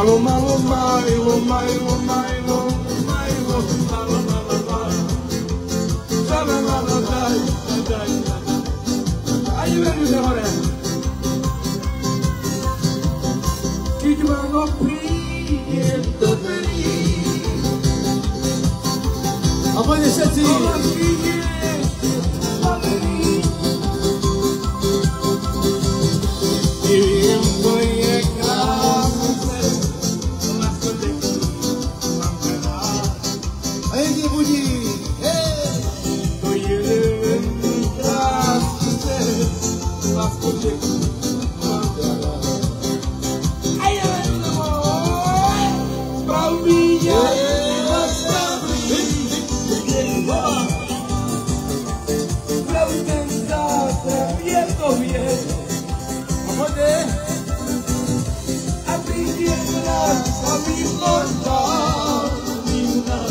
Malo, malo, majlo, majlo, majlo, majlo, malo, malo, majlo. Samo malo, daj, daj, daj. Ajde, vedu se hore. Keď malo príde do dverí. A poďme všetci. Ono príde do dverí. Viem, to je krásne. A jedne budí. To je krásne. Láskoček. A ja sprav mi ja. A príde raz a východná vina.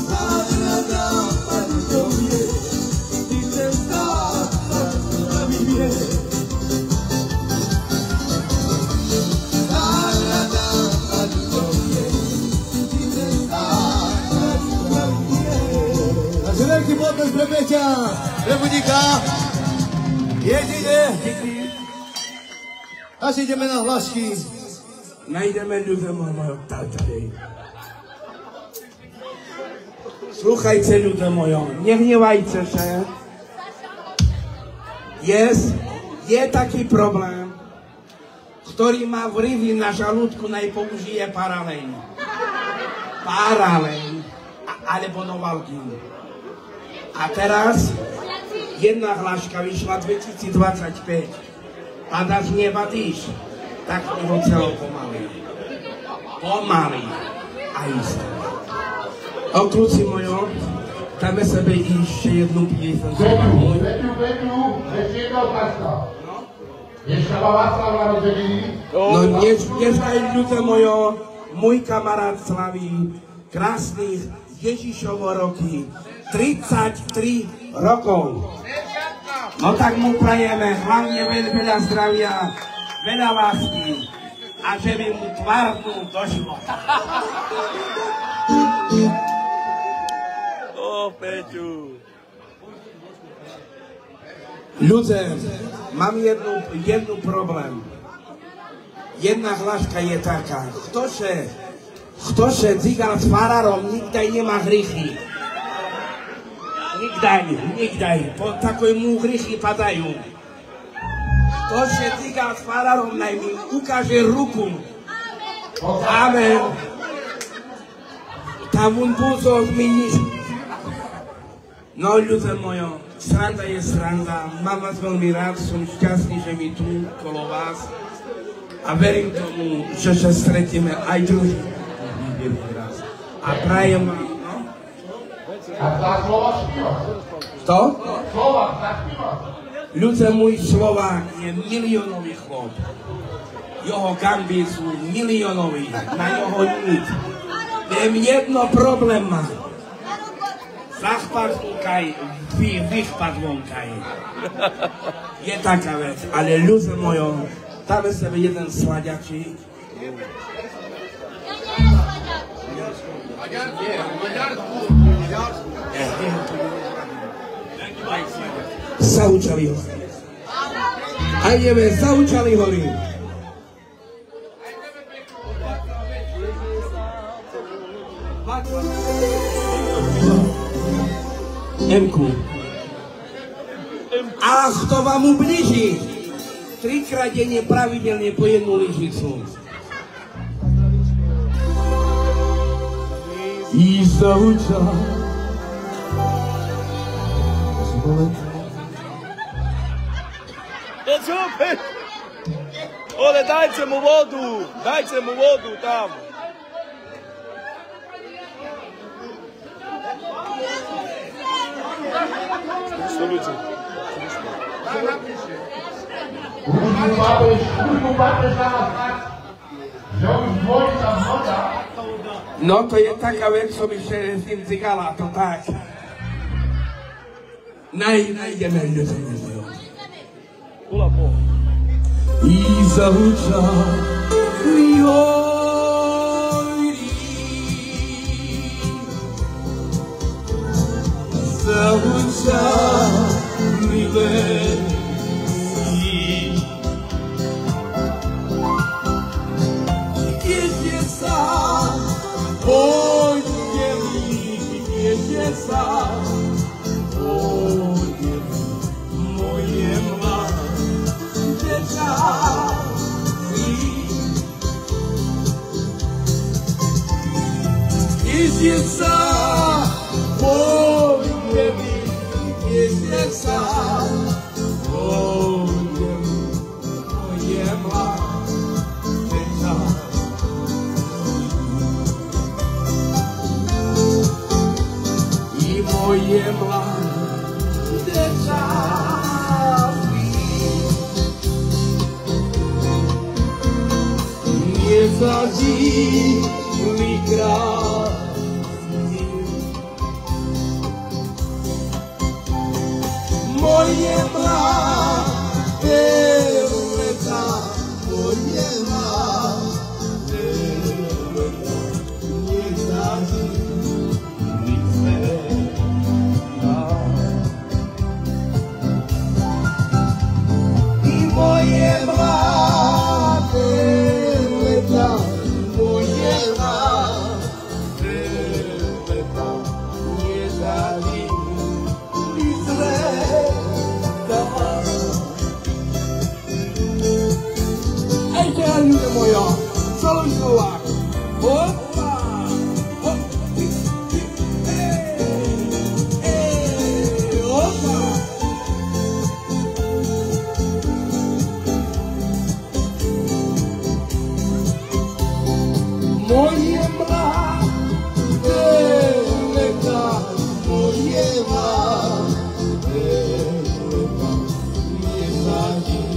Záhrada pandovie, ty ten záhrad na vybie. Záhrada pandovie, ty ten záhrad na vybie. Takže veľký potles pre Peťa, pre Budíka. Jedine. Až ideme na hlášky. Najdeme ľudia mojho tady. Sluchajte ľudia mojho, nehnevajte sa. Je taký problém, ktorý má vryvy na žalúdku, najpoužije paralén. Paralén, alebo Novalgin. A teraz jedna hláška vyšla 2025. Padaš nevadíš, tak mi ho celo pomaly. Pomaly. A isto. O kluci mojo, dáme sebe ešte jednu pieseň. Veďu, ešte jedna otázka. Dneska má Václav narodeniny? No dneska je ľudia mojo, môj kamarát slaví krásnych Ježišovo roky. 33 rokov. No tak mu prajeme hlavne veľa zdravia, veľa lásky a že by mu tvárnu do života. O, Peťu. Ľudia, mám jednu problém. Jedna hláška je taká. Ktože cigar s farárom nikdaj nemá hrychy. Nikdaj. Po takému hrychy padajú. Ktože cigar s farárom naj mi ukáže ruku. Amen. Tam on búzol mi nič. No ľudia mojo, sranda je sranda. Mám vás veľmi rád, som šťastný, že mi tu kolo vás. A verím tomu, že sa stretieme aj druhý raz. A prajem vám, no? A za slova spívaš? Kto? Slova, zaspívaš? Ľudia, môj Slovák je miliónový chlop. Jeho gamby sú miliónoví, na jeho nič. Viem, jedno problém má. Zachpad vonkaj, vychpad vonkaj. Je taká vec, ale ľudia mojo, dáme sebe jeden sladiačík. Zaučali hory. A ideme, Zaučali hory. Emku. A kto vám ubliží? 3-krát denne pravidelne po jednu lyžicu. I Zaučali. To čo, Peť? Ole, dajte mu vodu tam. Što ľudí? Už máte za nás tak, že už dvojica voda. No to je taká vec, čo by še s tým cigala, to tak. Najdeme ľudia. Kula po. I Zaučali Kisa Oh baby Kisa Oh yeah ma Kisa Moje mlade czasy nie zadziwi krasy. Moje mlade lata, moje mlade lata, nie zadziwi moje mlade lata, moje mlade lata, nie zadziwi lata. Ej, Karolinko moja, całuj słowa. Opa, opa. Moje mlade lata, moje mlade lata, nie zadziwi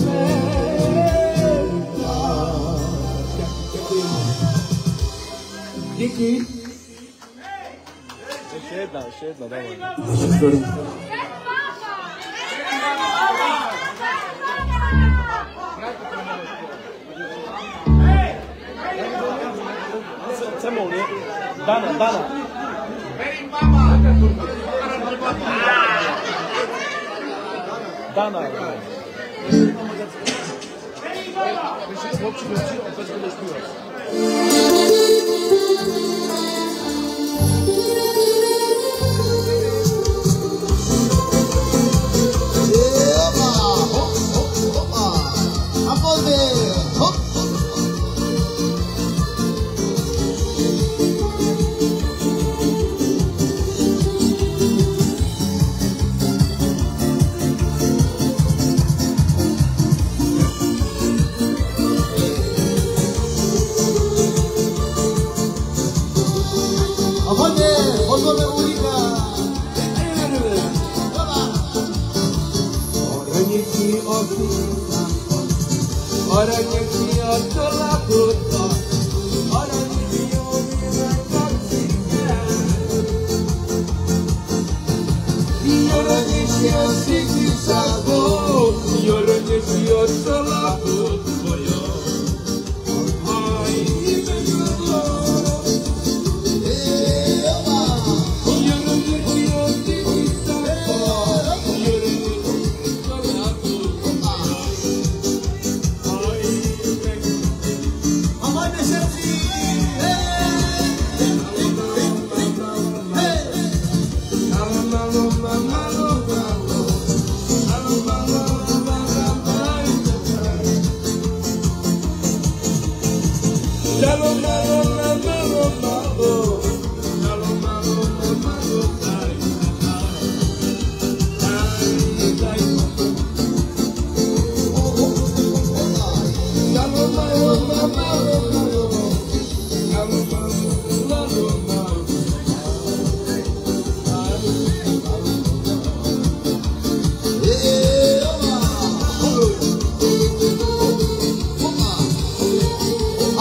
lata. Dzięki. Jeszcze jedna, dawaj. Co mówię? Dana. Dana.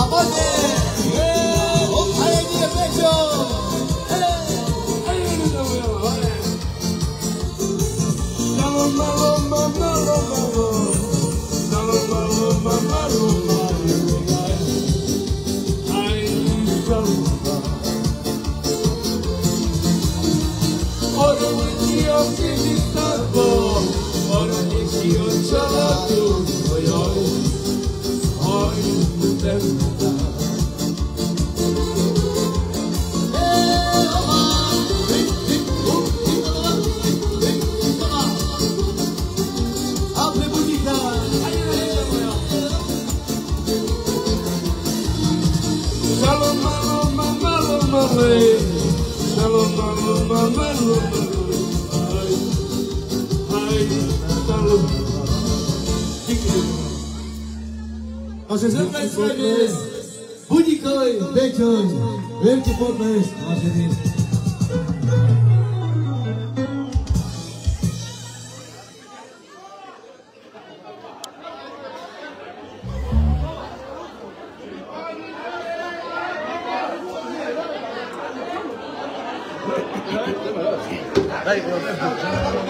Aponte! A že zapracujeme Budíkovej, Beťoj, veľký potles, vážený. Daj,